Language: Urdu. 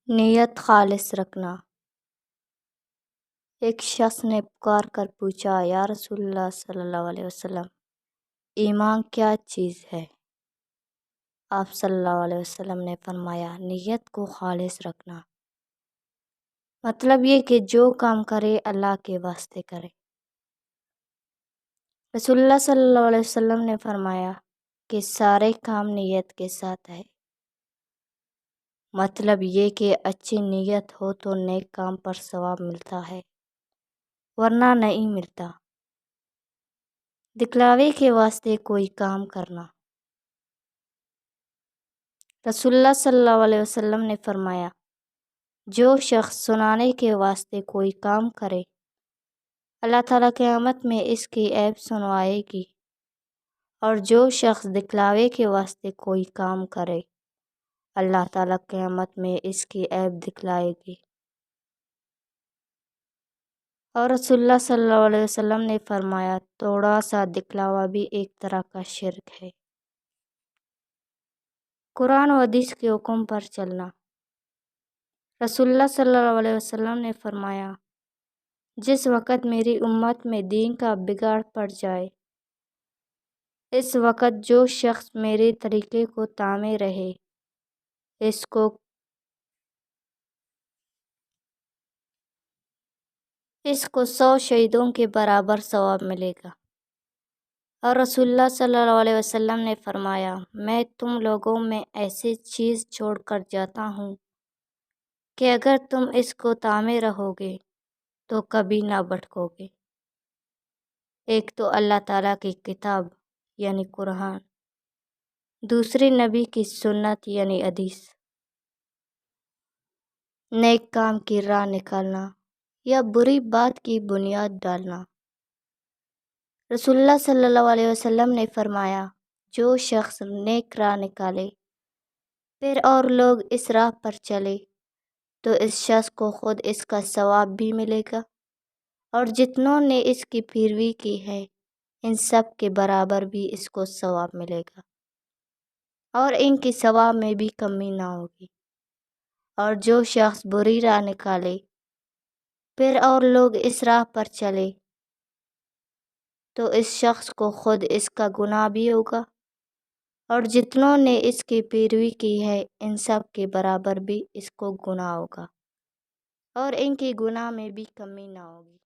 نیت خالص رکھنا۔ ایک شخص نے پکار کر پوچھا، یا رسول اللہ صلی اللہ علیہ وسلم، ایمان کیا چیز ہے؟ آپ صلی اللہ علیہ وسلم نے فرمایا، نیت کو خالص رکھنا، مطلب یہ کہ جو کام کرے اللہ کے واسطے کرے۔ رسول اللہ صلی اللہ علیہ وسلم نے فرمایا کہ سارے کام نیت کے ساتھ ہے، مطلب یہ کہ اچھی نیت ہو تو نیک کام پر ثواب ملتا ہے، ورنہ نہیں ملتا۔ دکھلاوے کے واسطے کوئی کام کرنا۔ رسول اللہ صلی اللہ علیہ وسلم نے فرمایا، جو شخص سنانے کے واسطے کوئی کام کرے، اللہ تعالیٰ قیامت میں اس کی عیب سنوائے گی، اور جو شخص دکھلاوے کے واسطے کوئی کام کرے، اللہ تعالیٰ قیامت میں اس کی عیب دکھلائے گی۔ اور رسول اللہ صلی اللہ علیہ وسلم نے فرمایا، تھوڑا سا دکھلاوا بھی ایک طرح کا شرک ہے۔ قرآن و حدیث کے حکم پر چلنا۔ رسول اللہ صلی اللہ علیہ وسلم نے فرمایا، جس وقت میری امت میں دین کا بگاڑ پڑ جائے، اس وقت جو شخص میرے طریقے کو تھامے رہے، اس کو 100 شہیدوں کے برابر ثواب ملے گا۔ اور رسول اللہ صلی اللہ علیہ وسلم نے فرمایا، میں تم لوگوں میں ایسی چیز چھوڑ کر جاتا ہوں کہ اگر تم اس کو تھامے رہو گے تو کبھی نہ بھٹکو گے۔ ایک تو اللہ تعالیٰ کی کتاب یعنی قرآن، دوسری نبی کی سنت یعنی حدیث، نیک کام کی راہ نکالنا یا بری بات کی بنیاد ڈالنا۔ رسول اللہ صلی اللہ علیہ وسلم نے فرمایا، جو شخص نیک راہ نکالے پھر اور لوگ اس راہ پر چلے تو اس شخص کو خود اس کا ثواب بھی ملے گا، اور جتنوں نے اس کی پیروی کی ہے ان سب کے برابر بھی اس کو ثواب ملے گا، اور ان کی ثواب میں بھی کمی نہ ہوگی۔ اور جو شخص بری راہ نکالے پھر اور لوگ اس راہ پر چلے تو اس شخص کو خود اس کا گناہ بھی ہوگا، اور جتنوں نے اس کی پیروی کی ہے ان سب کے برابر بھی اس کو گناہ ہوگا، اور ان کی گناہ میں بھی کمی نہ ہوگی۔